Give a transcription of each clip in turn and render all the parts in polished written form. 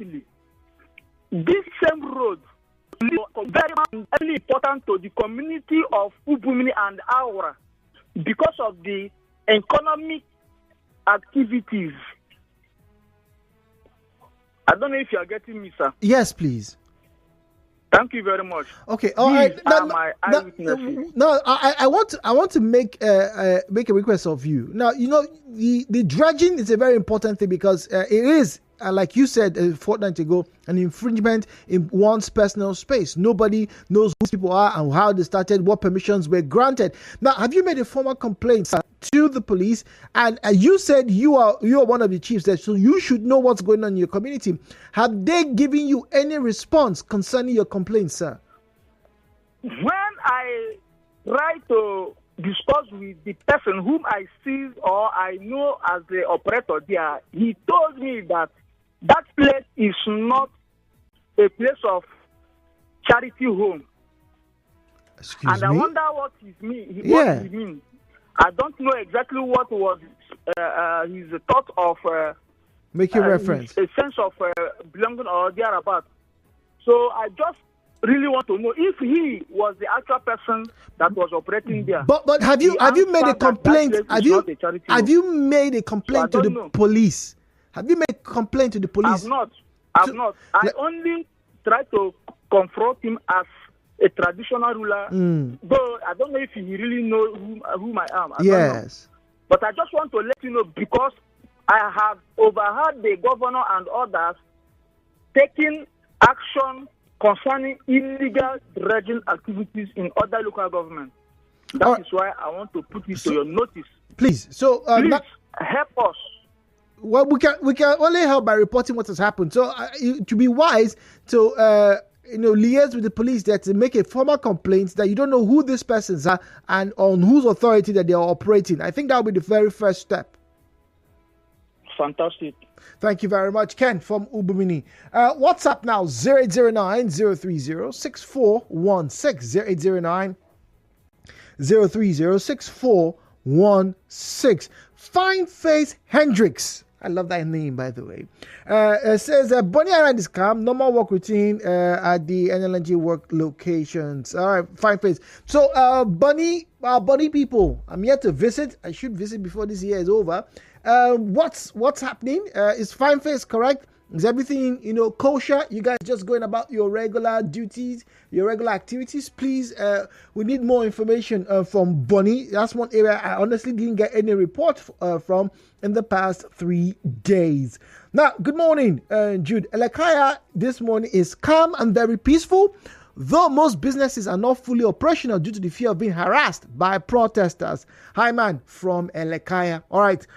recently, this same road is very important to the community of Ubumini and Aura because of the economic activities. I don't know if you are getting me, sir. Yes, please. Thank you very much. Okay, all right. My eyewitnesses. I want to make a request of you. Now, you know, the dredging is a very important thing because it is, like you said a fortnight ago, an infringement in one's personal space. Nobody knows who people are and how they started, what permissions were granted. Now, have you made a formal complaint to the police? And you said you are one of the chiefs there, so you should know what's going on in your community. Have they given you any response concerning your complaint, sir? When I try to discuss with the person whom I see or I know as the operator there, he told me that place is not a place of charity home. Excuse and me? I wonder what he means. I don't know exactly what was his thought of making reference, a sense of belonging or thereabout. So I just really want to know if he was the actual person that was operating there. But have you made a complaint? Have you made a complaint to the police? Have you made a complaint to the police? I've not. I only try to confront him as a traditional ruler. Though I don't know if he really knows whom I am. Yes. But I just want to let you know because I have overheard the governor and others taking action concerning illegal dredging activities in other local governments. That is why I want to put it to your notice. Please. So please help us. Well, we can only help by reporting what has happened. So to be wise to liaise with the police there to make a formal complaint that you don't know who these persons are and on whose authority that they are operating. I think that will be the very first step. Fantastic. Thank you very much, Ken from Ubumini. WhatsApp now 0809-030-6416 0809-030-6416. Fine Face Hendricks. I love that name, by the way. It says, Bonnie Island is calm. Normal work routine at the NLNG work locations. All right, Fine Face. So, Bonnie people, I'm here to visit. I should visit before this year is over. What's happening? Is Fine Face correct? Is everything, kosher? You guys just going about your regular duties, your regular activities? Please, we need more information from Bonnie. That's one area I honestly didn't get any report from in the past 3 days. Now, good morning, Jude. Elekaya this morning is calm and very peaceful, though most businesses are not fully operational due to the fear of being harassed by protesters. Hi, man, from Elekaya. All right,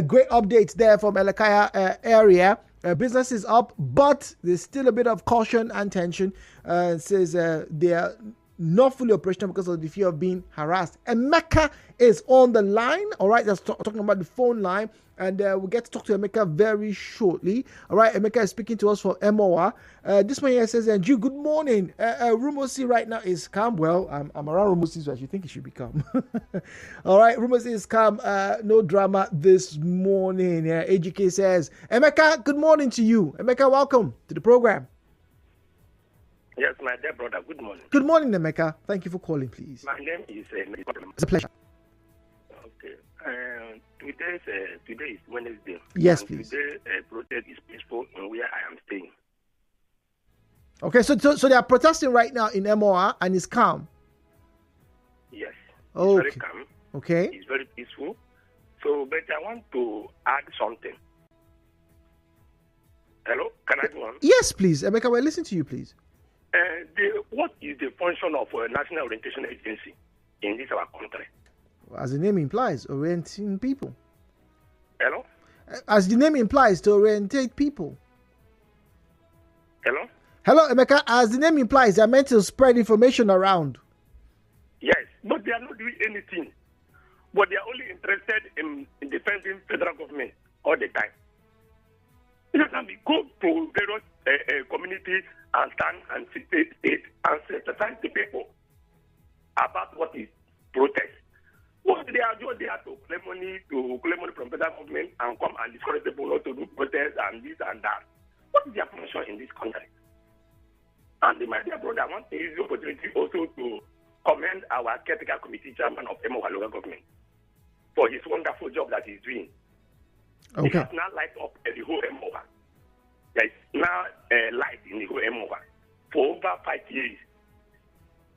great updates there from Elekaya area. Business is up, but there's still a bit of caution and tension. It says they are not fully operational because of the fear of being harassed. Emeka is on the line. All right, that's talking about the phone line. And we'll get to talk to Emeka very shortly. All right, Emeka is speaking to us from MOA. This one here says, Andrew, good morning. Rumosi right now is calm. Well, I'm around Rumosi, so I should think it should be calm. All right, Rumosi is calm. No drama this morning. AGK says, Emeka, good morning to you. Emeka, welcome to the program. Yes, my dear brother, good morning. Good morning, Emeka. Thank you for calling, please. My name is It's a pleasure. Okay. Today is Wednesday. Yes, and please. Today, protest is peaceful in where I am staying. Okay, so they are protesting right now in MOA and it's calm. Yes. Oh, it's very calm. Okay. It's very peaceful. So, but I want to add something. Hello? Can I go on? Yes, please. Emeka, we'll listen to you, please. What is the function of a national orientation agency in this our country? As the name implies, orienting people. Hello? As the name implies, to orientate people. Hello? Hello, Emeka. As the name implies, they are meant to spread information around. Yes, but they are not doing anything. But they are only interested in defending federal government all the time. You can go to various communities and stand and state and sensitize the people about what is protest. What they are doing, they are to claim money from federal government and come and discourage people not to do protest and this and that. What is their function in this country? And my dear brother, I want to use the opportunity also to commend our caretaker committee chairman of Emowa local government for his wonderful job that he's doing. He Okay. has now light up the whole Emowa. There is now light in the whole Emowa for over 5 years.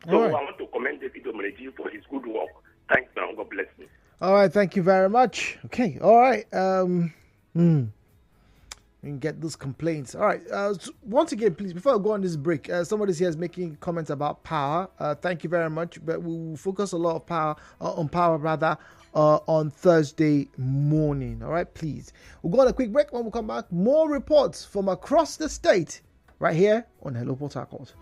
So All right. I want to commend David Omereji for his good work. Thanks, and God bless you. All right, thank you very much. Okay, all right. We can get those complaints. All right. Once again, please, before I go on this break, somebody here is making comments about power. Thank you very much. But we will focus a lot of on power rather on Thursday morning. All right, please. We'll go on a quick break. When we come back, more reports from across the state right here on Hello Port Harcourt.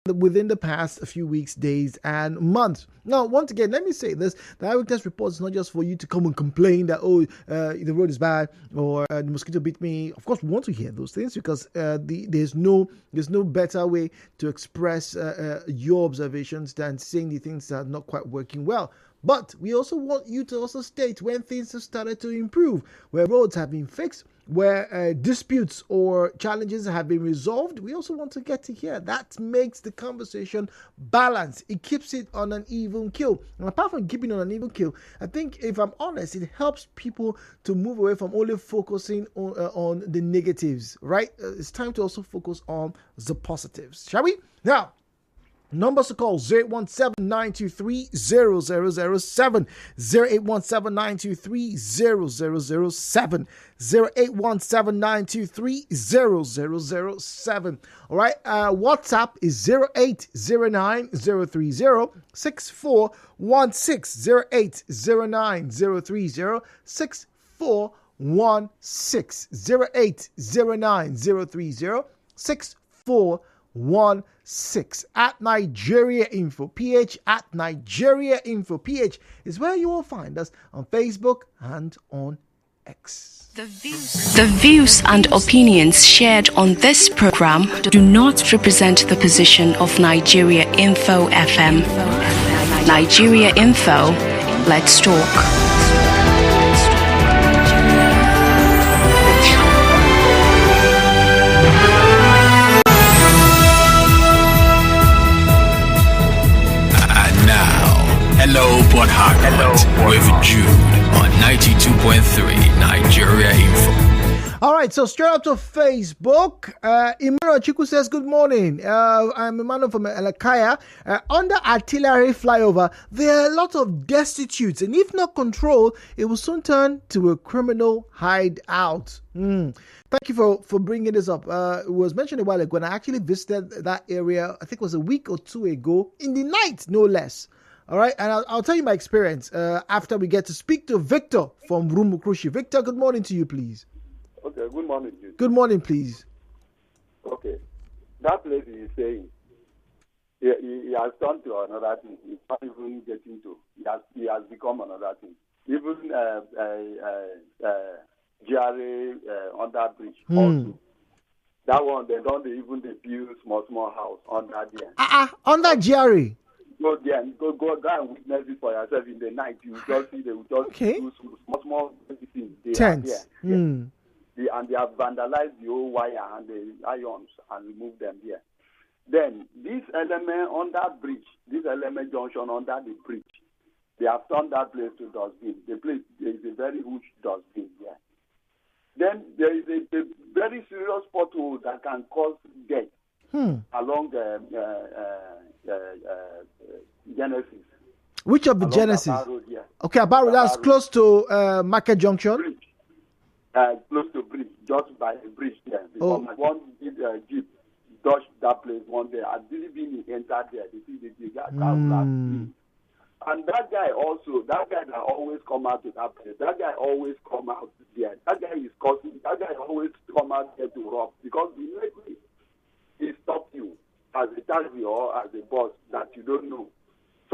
within the past few weeks, days, and months. Now, once again, let me say this: the eyewitness report is not just for you to come and complain that the road is bad or the mosquito bit me. Of course, we want to hear those things because there's no better way to express your observations than saying the things that are not quite working well. But we also want you to also state when things have started to improve, where roads have been fixed, where disputes or challenges have been resolved. We also want to get to hear. That makes the conversation balanced. It keeps it on an even keel. And apart from keeping it on an even keel, I think, if I'm honest, it helps people to move away from only focusing on the negatives, right? It's time to also focus on the positives. Shall we? Now, numbers to call 0817-923-0007, 0817-923-0007, 0817-923-0007. All right, WhatsApp is 0809-030-6416, 0809-030-6416, 0809-030-6416. At Nigeria Info PH, at Nigeria Info PH is where you will find us on Facebook and on X. The views and opinions shared on this program do not represent the position of Nigeria Info FM. Nigeria Info, let's talk. Hello, Port Harcourt, with Jude on 92.3 Nigeria Info. All right, so straight up to Facebook, Emmanuel Chiku says, good morning. I'm Emmanuel from Elakaya. Under artillery flyover, there are a lot of destitutes, and if not controlled, it will soon turn to a criminal hideout. Thank you for bringing this up. It was mentioned a while ago, and I actually visited that area, I think it was a week or two ago, in the night, no less. All right, and I'll tell you my experience after we get to speak to Victor from Rumukrushi. Victor, good morning to you, please. Okay, good morning, Jude. Good morning, please. Okay, that place is saying he has turned to another thing. He's not even getting to. He has become another thing. Even GRA under bridge also. That one, they don't even build small house under there. Under GRA. Go there and go and witness it for yourself in the night. You will just see they will just do small things. Tents. And they have vandalized the whole wire and the irons and removed them there. Then this element on that bridge, this element junction under the bridge, they have turned that place to dustbin. The place, there is a very huge dustbin there. Then there is a very serious pothole that can cause death along Genesis. Which of the Genesis? Road, yeah. Okay, about that's close to Market Junction. Bridge. Close to bridge, just by a bridge there. Because one jeep dodged that place one day. I didn't even enter there. They see the guy. And that guy that always come out to that place, that guy always come out there. That guy is causing. That guy always come out there to rob because immediately he stop you as a taxi or as a bus that you don't know.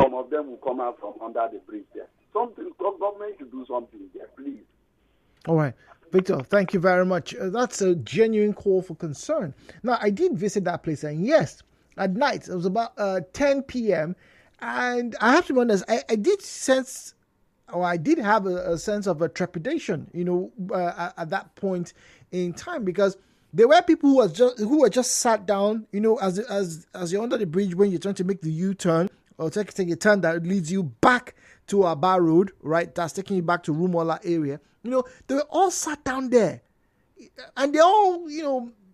Some of them will come out from under the bridge there. Government should do something there, please. All right. Victor, thank you very much. That's a genuine call for concern. Now, I did visit that place, and yes, at night, it was about 10 p.m., and I have to be honest, I did sense, or I did have a sense of a trepidation, at that point in time, because there were people who were just sat down, as you're under the bridge when you're trying to make the U-turn, or take a turn that leads you back to Aba Road, right? That's taking you back to Rumola area. They were all sat down there. And they all,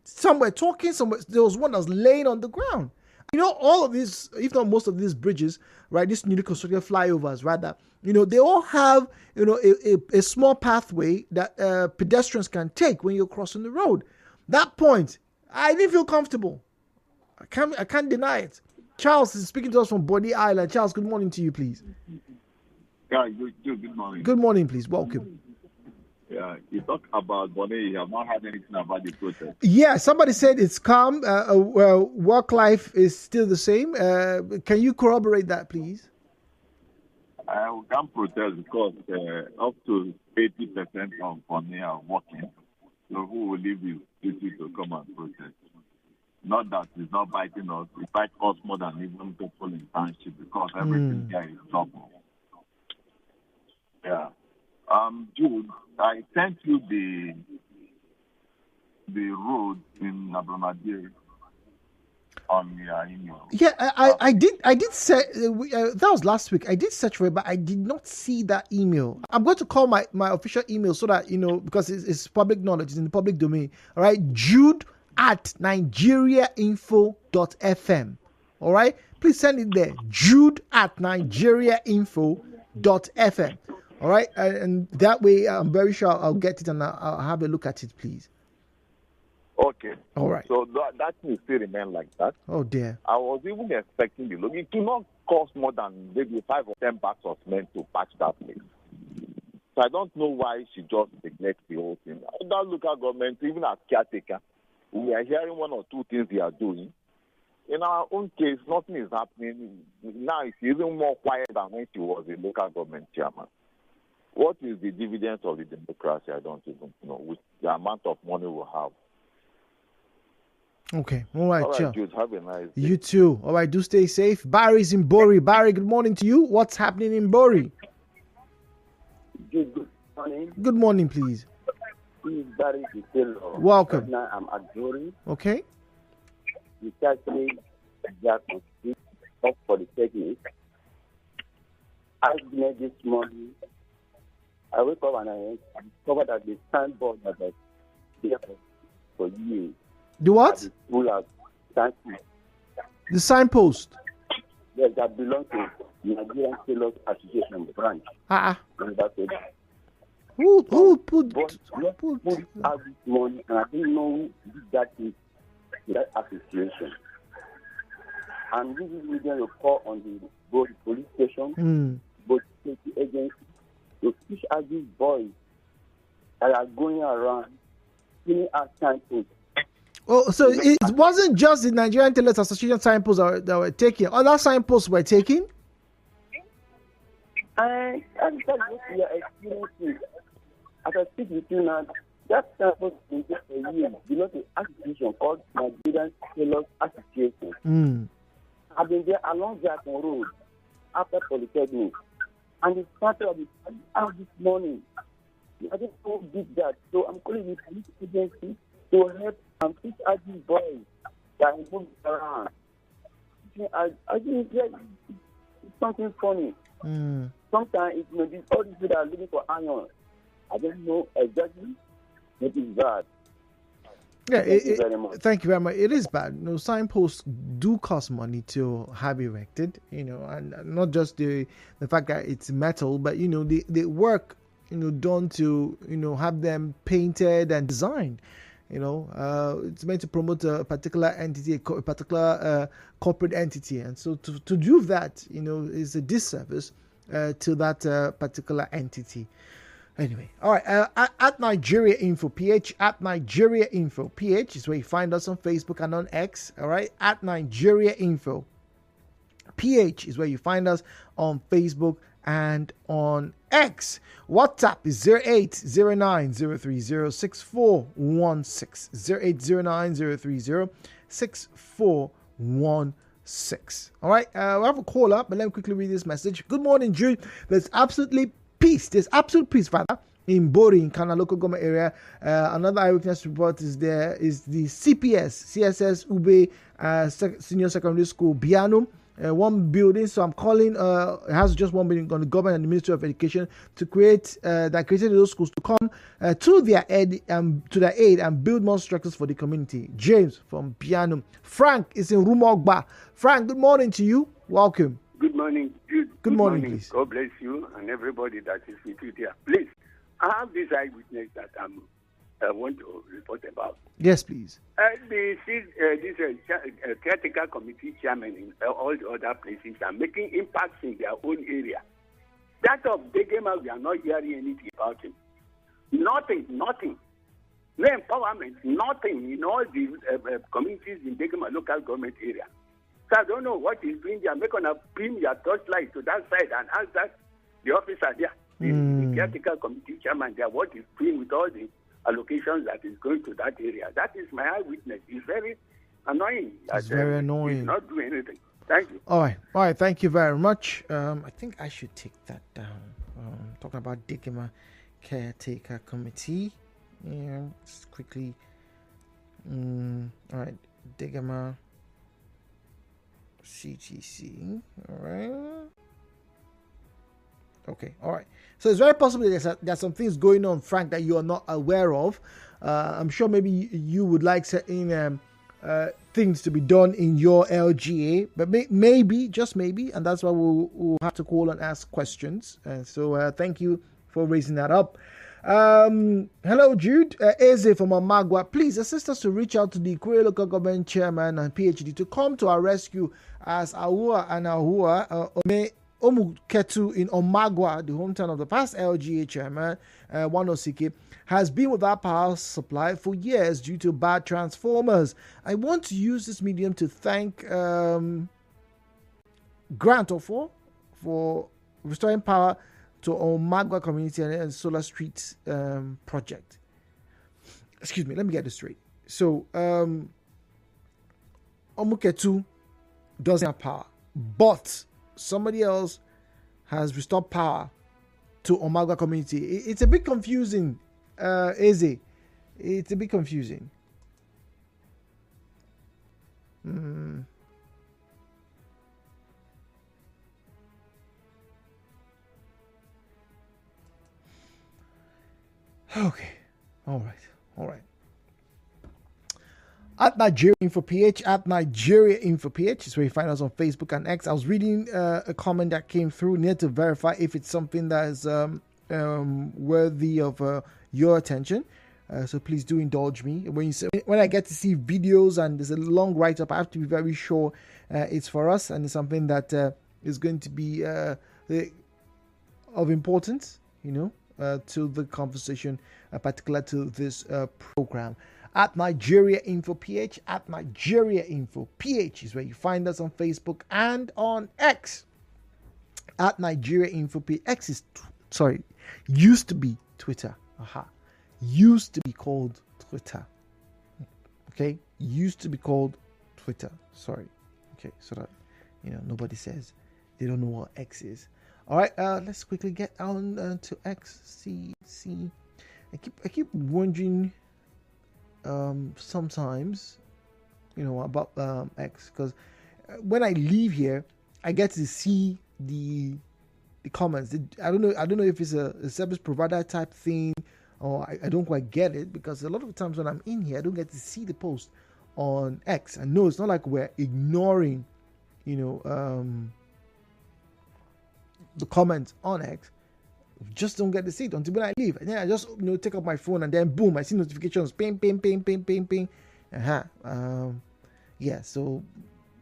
some were talking, there was one that was laying on the ground. All of these, if not most of these bridges, right, these newly constructed flyovers, rather, they all have, a small pathway that pedestrians can take when you're crossing the road. That point, I didn't feel comfortable. I can't deny it. Charles is speaking to us from Bonny Island. Charles, good morning to you, please. Yeah, good morning. Good morning, please. Welcome. Yeah, you talk about Bonnie, you have not heard anything about the protest. Yeah, somebody said it's calm. Work life is still the same. Can you corroborate that, please? We can't protest because up to 80% of Bonnie are working. So who will leave you to come and protest? Not that it's not biting us. It bites us more than even people in township because everything here is trouble. Yeah. Jude, I sent you the road in Abromadie on your email. Yeah, I did say that was last week. I did search for it, but I did not see that email. I'm going to call my official email so that because it's public knowledge, it's in the public domain. All right, jude@nigeriainfo.fm. All right, please send it there. jude@nigeriainfo.fm. All right, and that way I'm very sure I'll get it and I'll have a look at it, please. Okay. All right. So that will still remain like that. Oh dear. I was even expecting the look. It will not cost more than maybe 5 or 10 bags of cement to patch that place. So I don't know why she just neglects the whole thing. That local government, even as caretaker, we are hearing one or two things they are doing. In our own case, nothing is happening. Now it's even more quiet than when she was a local government chairman. What is the dividends of the democracy? I don't even know. With the amount of money we have. Okay. All right, sure. Jude, have a nice day. You too. All right, do stay safe. Barry's in Bori. Barry, good morning to you. What's happening in Bori? Good morning. Good morning, please. This is Barry Taylor. Welcome. Right now I'm at Bori. Okay. The Catholic Jackson Street up for the technique. I met this morning. I wake up and I discovered that the signboard that was there for years. The what? The school has signpost. The signpost. Yes, that belongs to Nigerian Sailors Association branch. Who put out this morning, and I didn't know who did that is that association. And this is within a call on the both police station, both safety agencies, to push out these boys that are going around filling out signposts. Oh, so it wasn't just the Nigerian Tailors Association signposts that were taken. Other signposts were taken? And that's what we are experiencing. As I speak with you now, that signpost has been just a year. Belongs to an association called Nigerian Tailors Association. I've been there along Jackson Road after Polytechnic. And the started of the out this morning. I just know who did that. So I'm calling the police agency to help and push out these boys that are moving around. I think it's something funny. Sometimes it may be all these people that are looking for iron. I don't know exactly what is bad. Yeah, Thank you very much. Thank you very much. It is bad. Signposts do cost money to have erected, and not just the fact that it's metal, but the work done to have them painted and designed. It's meant to promote a particular entity, a particular corporate entity, and so to do that, is a disservice to that particular entity. Anyway, all right. At Nigeria Info PH, at Nigeria Info PH is where you find us on Facebook and on X. All right, at Nigeria Info PH is where you find us on Facebook and on X. WhatsApp is 0809-030-6416. 0809-030-6416. All right, we have a call up, but let me quickly read this message. Good morning, Jude. There's absolute peace, Father, in Bori, in Kana local government area. Another eyewitness report is there is the CSS Ube Senior Secondary School, Biano. One building, so I'm calling. It has just one building on the government and the Ministry of Education to create that created those schools to come to their aid and build more structures for the community. James from Piano. Frank is in Rumogba. Frank, good morning to you. Welcome. Good morning. Good morning, please. God bless you and everybody that is with you there. Please, I have this eyewitness that I want to report about. Yes, please. This caretaker committee chairman in all the other places are making impacts in their own area. That of Degema, we are not hearing anything about him. Nothing. No empowerment, nothing in all the communities in Degema local government area. So I don't know what he's doing there. Make on a beam your torchlight to that side and ask that the officer there, the caretaker committee chairman there, what he's doing with all the allocations that is going to that area. That is my eyewitness. It's very annoying. It's very annoying. He's not doing anything. Thank you. All right. Thank you very much. I think I should take that down. Talking about Degema caretaker committee. Yeah, just quickly. All right, Degema CTC. All right. Okay. All right. So it's very possible there's some things going on, Frank, that you are not aware of. I'm sure maybe you would like certain things to be done in your LGA, but maybe, just maybe, and that's why we'll have to call and ask questions. So thank you for raising that up. Hello, Jude. Eze from Omagwa. Please assist us to reach out to the Ikwerre local government chairman and PhD to come to our rescue, as Ahua and Ahua Omuketu in Omagwa, the hometown of the past LGA chairman, Wanosike, has been without power supply for years due to bad transformers. I want to use this medium to thank Grant Ofo for restoring power to Omagwa community and Solar Street project. Excuse me, let me get this straight. So, Omuketu doesn't have power, but somebody else has restored power to Omagwa community. It's a bit confusing, Eze. It's a bit confusing. Okay. All right. At Nigeria Info PH, at Nigeria Info PH is where you find us on Facebook and X. I was reading a comment that came through. Need to verify if it's something that is worthy of your attention. So please do indulge me. When I get to see videos and there's a long write-up, I have to be very sure it's for us and it's something that is going to be of importance, to the conversation, particular to this program. At Nigeria Info PH, at Nigeria Info PH is where you find us on Facebook and on X. At Nigeria Info PH, X is used to be Twitter. Used to be called Twitter. Okay, used to be called Twitter. Sorry. Okay, so that nobody says they don't know what X is. All right, let's quickly get on to X. See. I keep wondering sometimes, about X, because when I leave here, I get to see the comments. I don't know if it's a service provider type thing, or I don't quite get it, because a lot of times when I'm in here, I don't get to see the post on X. And no, it's not like we're ignoring, the comments on X. Just don't get to see it until when I leave, and then I just take up my phone, and then boom, I see notifications, ping. Yeah, so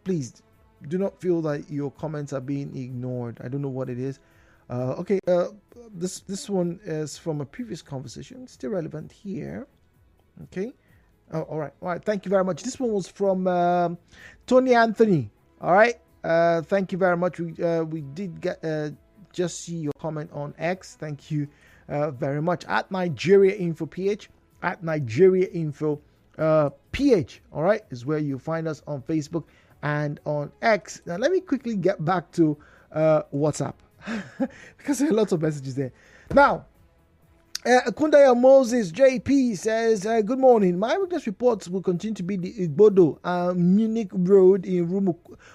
please do not feel that your comments are being ignored. I don't know what it is. Okay, this one is from a previous conversation, still relevant here. Okay, all right. Thank you very much. This one was from Tony Anthony. All right, thank you very much. We did get just see your comment on X. Thank you very much. At Nigeria Info PH, at Nigeria Info PH, all right, is where you find us on Facebook and on X. Now, let me quickly get back to WhatsApp because there are lots of messages there. Now, Kundaya Moses JP says, good morning. My witness reports will continue to be the Igbodo Munich Road in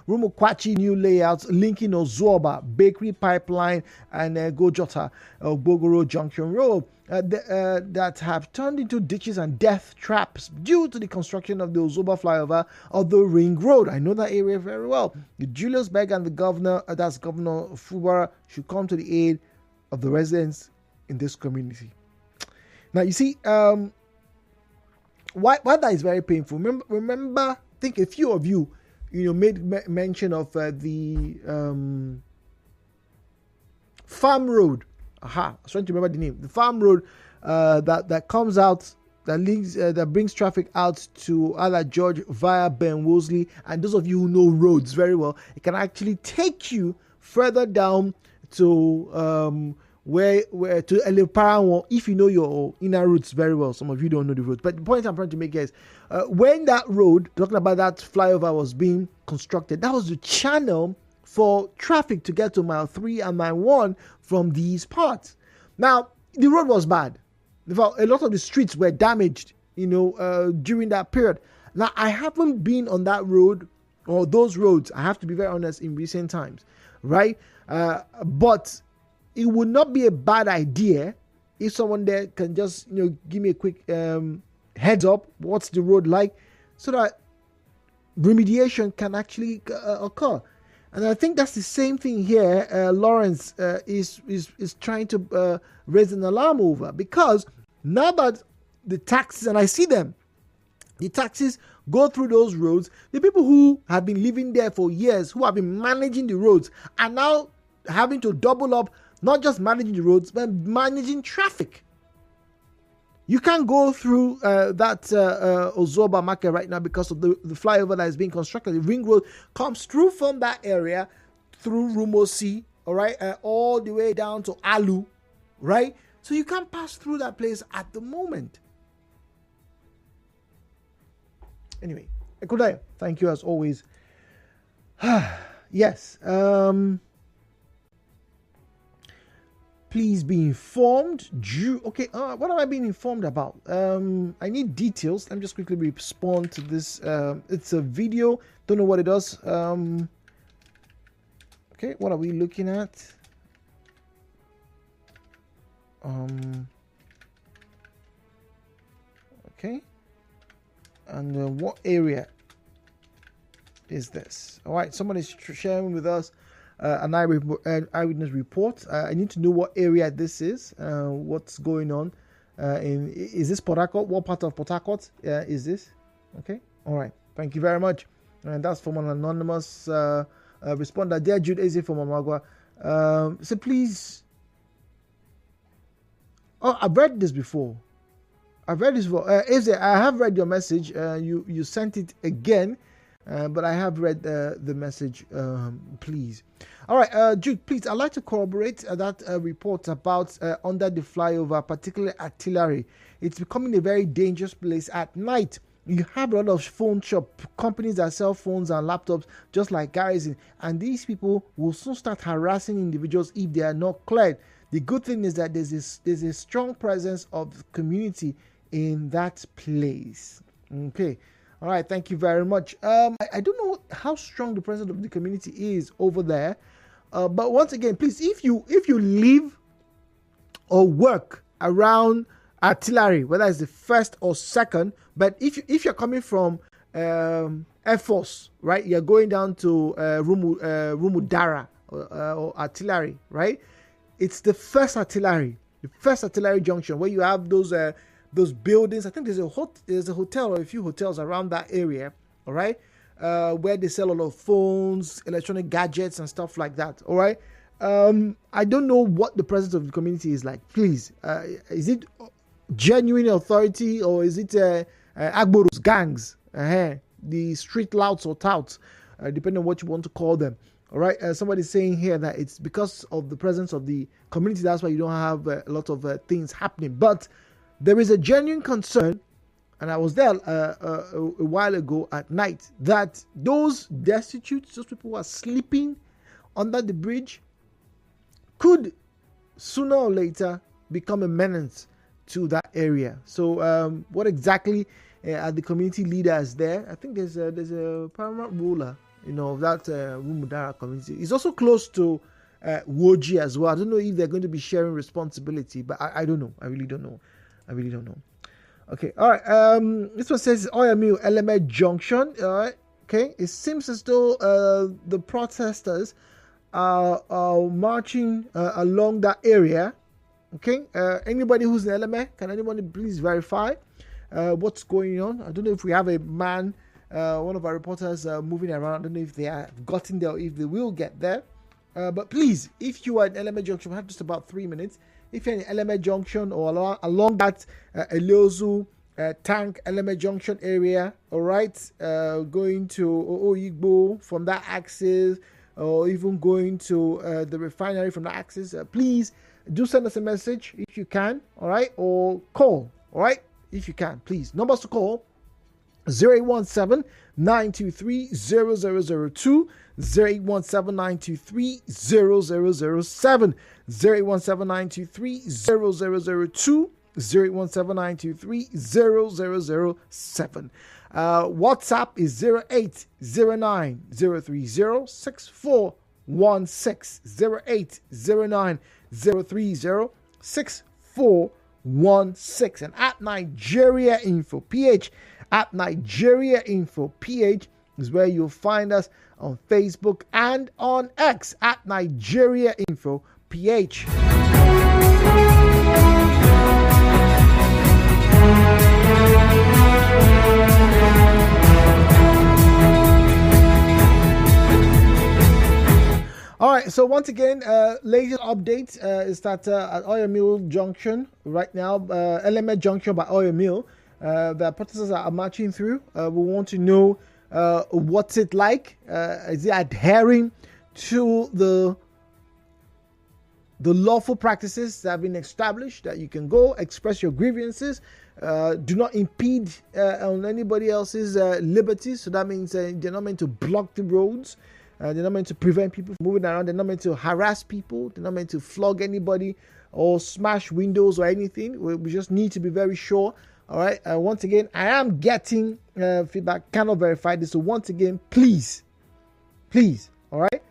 Rumukwachi new layouts linking Ozoba Bakery Pipeline and Gojota Bogoro Junction Road that have turned into ditches and death traps due to the construction of the Ozoba flyover of the Ring Road. I know that area very well. Julius Berg and the governor, that's Governor Fubara, should come to the aid of the residents in this community. Now, you see, why that is very painful. Remember, I think a few of you, made mention of the Farm Road. I was trying to remember the name. The Farm Road that comes out, that links that brings traffic out to Ala George via Ben Wolseley. And those of you who know roads very well, it can actually take you further down to where to Eleparan if you know your inner routes very well. Some of you don't know the roads, but the point I'm trying to make is when that road, talking about that flyover, was being constructed, that was the channel for traffic to get to mile 3 and mile 1 from these parts. Now the road was bad. In fact, a lot of the streets were damaged, during that period. Now I haven't been on that road or those roads, I have to be very honest, in recent times, right? But it would not be a bad idea if someone there can just, give me a quick heads up, what's the road like, so that remediation can actually occur. And I think that's the same thing here. Lawrence is trying to raise an alarm over, because now that the taxis, and I see them, the taxis go through those roads, the people who have been living there for years, who have been managing the roads, are now having to double up, not just managing the roads, but managing traffic. You can't go through that Ozoba market right now because of the flyover that is being constructed. The ring road comes through from that area, through Rumosi, all right, all the way down to Alu, right? So you can't pass through that place at the moment. Anyway, Ekudai, thank you as always. Yes. Please be informed. Okay, what am I being informed about? I need details. Let me just quickly respond to this. It's a video. Don't know what it does. Okay, what are we looking at? Okay. And what area is this? All right, someone is sharing with us an eyewitness report. I need to know what area this is, what's going on. Is this Port Harcourt? What part of Port Harcourt is this? Okay, all right. Thank you very much. And that's from an anonymous responder. Dear Jude Eze from Amagua. So please. Oh, I've read this before. Eze, I have read your message. You sent it again. But I have read the message, please. All right, Jude, please, I'd like to corroborate that report about under the flyover, particularly artillery. It's becoming a very dangerous place at night. You have a lot of phone shop companies that sell phones and laptops, just like Garrison, and these people will soon start harassing individuals if they are not cleared. The good thing is that there's a strong presence of the community in that place. Okay. All right, thank you very much. I don't know how strong the presence of the community is over there, but once again, please, if you live or work around artillery, whether it's the first or second, but if you're coming from Air Force, right, you're going down to Rumudara or artillery, right? It's the first artillery junction where you have those buildings. I think there's a hotel or a few hotels around that area, all right, where they sell a lot of phones, electronic gadgets, and stuff like that, all right. I don't know what the presence of the community is like. Please, is it genuine authority or is it Agboru's gangs, the street louts or touts, depending on what you want to call them? All right, somebody's saying here that it's because of the presence of the community, that's why you don't have a lot of things happening. But there is a genuine concern, and I was there a while ago at night, that those destitute, those people who are sleeping under the bridge, could sooner or later become a menace to that area. So what exactly are the community leaders there? I think there's a paramount ruler, of that Rumudara community. It's also close to Woji as well. I don't know if they're going to be sharing responsibility, but I don't know. I really don't know. Okay, all right. This one says Oyamiu Eleme Junction. All right. Okay. It seems as though the protesters are marching along that area. Okay. Anybody who's in Eleme, can anybody please verify what's going on? I don't know if we have a man, one of our reporters moving around. I don't know if they have gotten there or if they will get there. But please, if you are in Eleme Junction, we have just about 3 minutes. if you're in Eleme Junction or along that Eliozu Tank Eleme Junction area, all right, going to Oyigbo from that axis, or even going to the refinery from that axis, please do send us a message if you can, all right, or call, all right, if you can, please. Numbers to call: 08179230002, 08179230007, 08179230002, 08179230007. WhatsApp is 0809-030-6416, 0809-030-6416, and at Nigeria Info PH, at Nigeria Info PH is where you'll find us on Facebook and on X at Nigeria Info PH. All right, so once again, latest update is that at Oil Mill Junction right now, Eleme Junction by Oil Mill, the protesters are marching through. We want to know what's it like. Is it adhering to the lawful practices that have been established, that you can go express your grievances, do not impede on anybody else's liberties. So that means they're not meant to block the roads. They're not meant to prevent people from moving around. They're not meant to harass people. They're not meant to flog anybody or smash windows or anything. We just need to be very sure. All right. Once again, I am getting feedback. Cannot verify this. So once again, please. All right.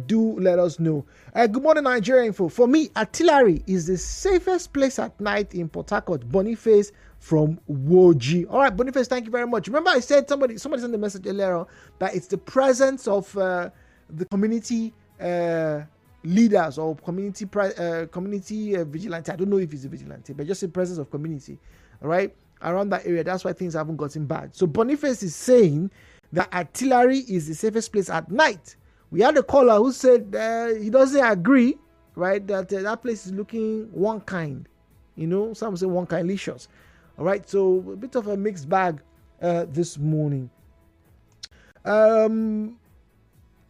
Do let us know. Good morning, Nigeria Info. For me, artillery is the safest place at night in Port Harcourt. Boniface from Woji. All right, Boniface, thank you very much. Remember, I said somebody sent the message earlier that it's the presence of the community leaders or community vigilante. I don't know if it's a vigilante, but just the presence of community. All right, around that area. That's why things haven't gotten bad. So Boniface is saying that artillery is the safest place at night. We had a caller who said he doesn't agree, right? That that place is looking one kind. You know, some say one kind licious. All right, so a bit of a mixed bag this morning. Good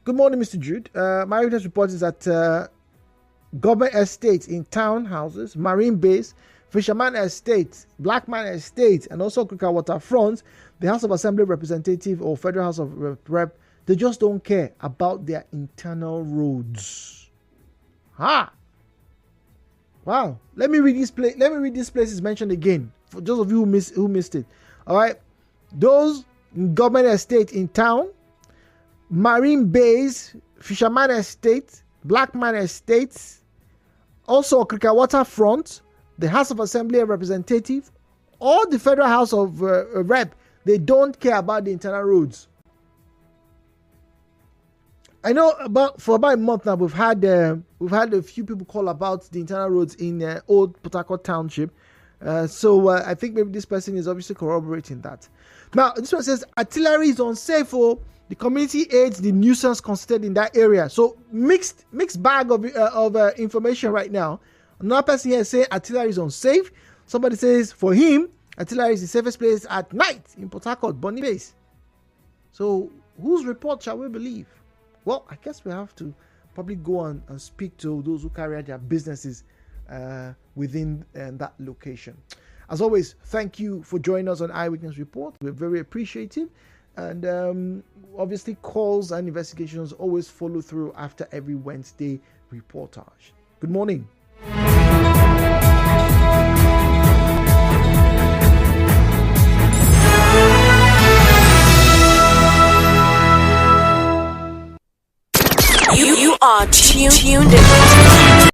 morning, Mr. Jude. My latest report is that government estates in townhouses, marine base, fisherman estate, black man estate, and also Krika waterfront, the House of Assembly representative or Federal House of Rep, they just don't care about their internal roads. Wow. Let me read this place. Let me read this places mentioned again for those of you who missed it. All right. Those government estate in town, marine base, fisherman estate, black man estates, also Krika waterfront, the House of Assembly representative, or the Federal House of Rep. They don't care about the internal roads. I know for about a month now we've had a few people call about the internal roads in Old Port Harcourt Township. So I think maybe this person is obviously corroborating that. Now this one says artillery is unsafe for the community aids the nuisance considered in that area. So mixed bag of information right now. Another person here is saying artillery is unsafe. Somebody says for him artillery is the safest place at night in Port Harcourt, Boniface. So whose report shall we believe? Well, I guess we have to probably go on and speak to those who carry out their businesses within that location. As always, thank you for joining us on Eyewitness Report. We're very appreciative. And obviously, calls and investigations always follow through after every Wednesday reportage. Good morning. You are tuned in.